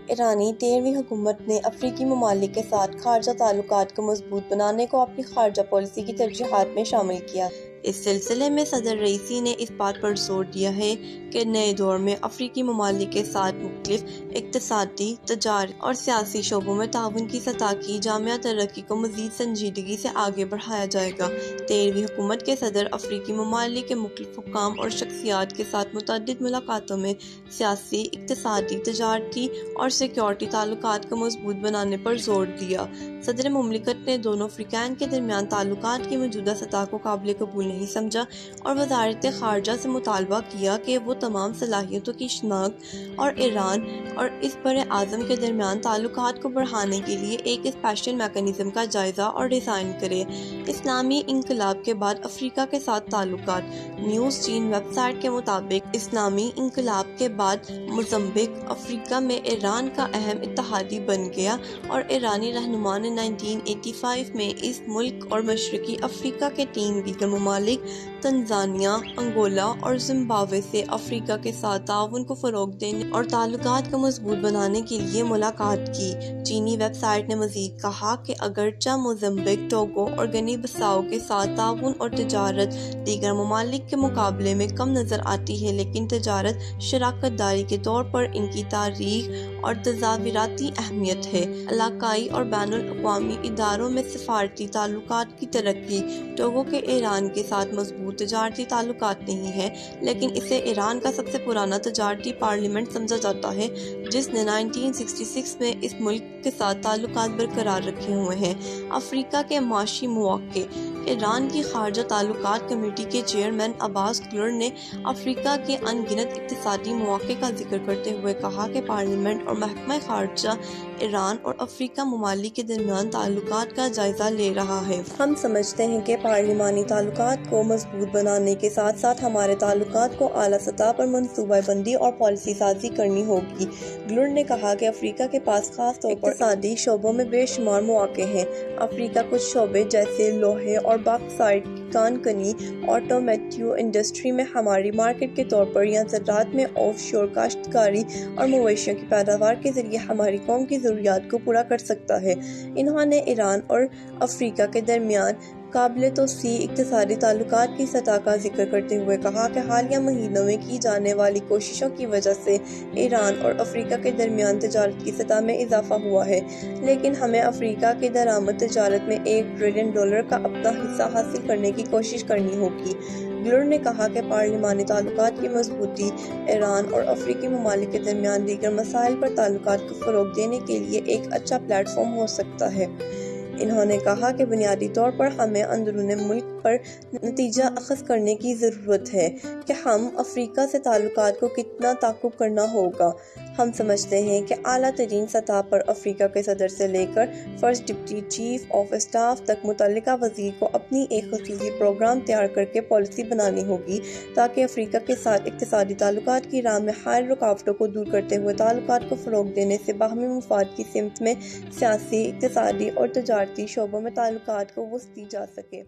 ایرانی 13ویں حکومت نے افریقی ممالک کے ساتھ خارجہ تعلقات کو مضبوط بنانے کو اپنی خارجہ پالیسی کی ترجیحات میں شامل کیا۔ اس سلسلے میں صدر رئیسی نے اس بات پر زور دیا ہے کہ نئے دور میں افریقی ممالک کے ساتھ مختلف اقتصادی، تجارتی اور سیاسی شعبوں میں تعاون کی سطح کی جامع ترقی کو مزید سنجیدگی سے آگے بڑھایا جائے گا۔ 13ویں حکومت کے صدر افریقی ممالک کے مختلف حکام اور شخصیات کے ساتھ متعدد ملاقاتوں میں سیاسی، اقتصادی، تجارتی اور سیکورٹی تعلقات کو مضبوط بنانے پر زور دیا۔ صدر مملکت نے دونوں فریقین کے درمیان تعلقات کی موجودہ سطح کو قابل قبول نہیں سمجھا اور وزارت خارجہ سے مطالبہ کیا کہ وہ تمام صلاحیتوں کی شناخت اور ایران اور اس بر اعظم کے درمیان تعلقات کو بڑھانے کے لیے ایک اسپیشل میکانزم کا جائزہ اور ڈیزائن کرے۔ اسلامی انقلاب کے بعد افریقہ کے ساتھ تعلقات۔ نیوز چین ویب سائٹ کے مطابق اسلامی انقلاب کے بعد موزمبیق افریقہ میں ایران کا اہم اتحادی بن گیا اور ایرانی رہنما نے 1985 میں اس ملک اور مشرقی افریقہ کے 3 دیگر ممالک تنزانیہ، انگولا اور زمبابوے سے افریقہ کے ساتھ تعاون کو فروغ دینے اور تعلقات کو مضبوط بنانے کے لیے ملاقات کی۔ چینی ویب سائٹ نے مزید کہا کہ اگرچہ موزمبیق، ٹوگو اور گنی بساؤ کے ساتھ تعاون اور تجارت دیگر ممالک کے مقابلے میں کم نظر آتی ہے، لیکن تجارت شراکت داری کے طور پر ان کی تاریخ اور تصوراتی اہمیت ہے۔ علاقائی اور بین الاقوامی اداروں میں سفارتی تعلقات کی ترقی۔ ٹوگو کے ایران کے ساتھ مضبوط تجارتی تعلقات نہیں ہیں، لیکن اسے ایران کا سب سے پرانا تجارتی پارلیمنٹ سمجھا جاتا ہے، جس نے 1966 میں اس ملک کے ساتھ تعلقات برقرار رکھے ہوئے ہیں۔ افریقہ کے معاشی مواقع۔ ایران کی خارجہ تعلقات کمیٹی کے چیئرمین عباس گلر نے افریقہ کے ان گنت اقتصادی مواقع کا ذکر کرتے ہوئے کہا کہ پارلیمنٹ اور محکمہ خارجہ ایران اور افریقہ ممالک کے درمیان تعلقات کا جائزہ لے رہا ہے۔ ہم سمجھتے ہیں کہ پارلیمانی تعلقات کو مضبوط بنانے کے ساتھ ساتھ ہمارے تعلقات کو اعلیٰ سطح پر منصوبہ بندی اور پالیسی سازی کرنی ہوگی۔ گلر نے کہا کہ افریقہ کے پاس خاص طور پر اقتصادی شعبوں میں بے شمار مواقع ہیں۔ افریقہ کچھ شعبے جیسے لوہے اور باکسائٹ کی کان کنی، آٹومیٹیو انڈسٹری میں ہماری مارکیٹ کے طور پر یا زراعت میں آف شور کاشتکاری اور مویشیوں کی پیداوار کے ذریعے ہماری قوم کی ضروریات کو پورا کر سکتا ہے۔ انہوں نے ایران اور افریقہ کے درمیان قابل توسیع اقتصادی تعلقات کی سطح کا ذکر کرتے ہوئے کہا کہ حالیہ مہینوں میں کی جانے والی کوششوں کی وجہ سے ایران اور افریقہ کے درمیان تجارت کی سطح میں اضافہ ہوا ہے، لیکن ہمیں افریقہ کی درآمد تجارت میں $1 ٹریلین کا اپنا حصہ حاصل کرنے کی کوشش کرنی ہوگی۔ گلر نے کہا کہ پارلیمانی تعلقات کی مضبوطی ایران اور افریقی ممالک کے درمیان دیگر مسائل پر تعلقات کو فروغ دینے کے لیے ایک اچھا پلیٹ فارم ہو سکتا ہے۔ انہوں نے کہا کہ بنیادی طور پر ہمیں اندرون ملک پر نتیجہ اخذ کرنے کی ضرورت ہے کہ ہم افریقہ سے تعلقات کو کتنا تعاقب کرنا ہوگا۔ ہم سمجھتے ہیں کہ اعلیٰ ترین سطح پر افریقہ کے صدر سے لے کر first deputy chief of staff تک متعلقہ وزیر کو اپنی ایک خصوصی پروگرام تیار کر کے پالیسی بنانی ہوگی تاکہ افریقہ کے ساتھ اقتصادی تعلقات کی راہ میں حائل رکاوٹوں کو دور کرتے ہوئے تعلقات کو فروغ دینے سے باہمی مفاد کی سمت میں سیاسی، اقتصادی اور تجارتی شعبوں میں تعلقات کو وسعت دی جا سکے۔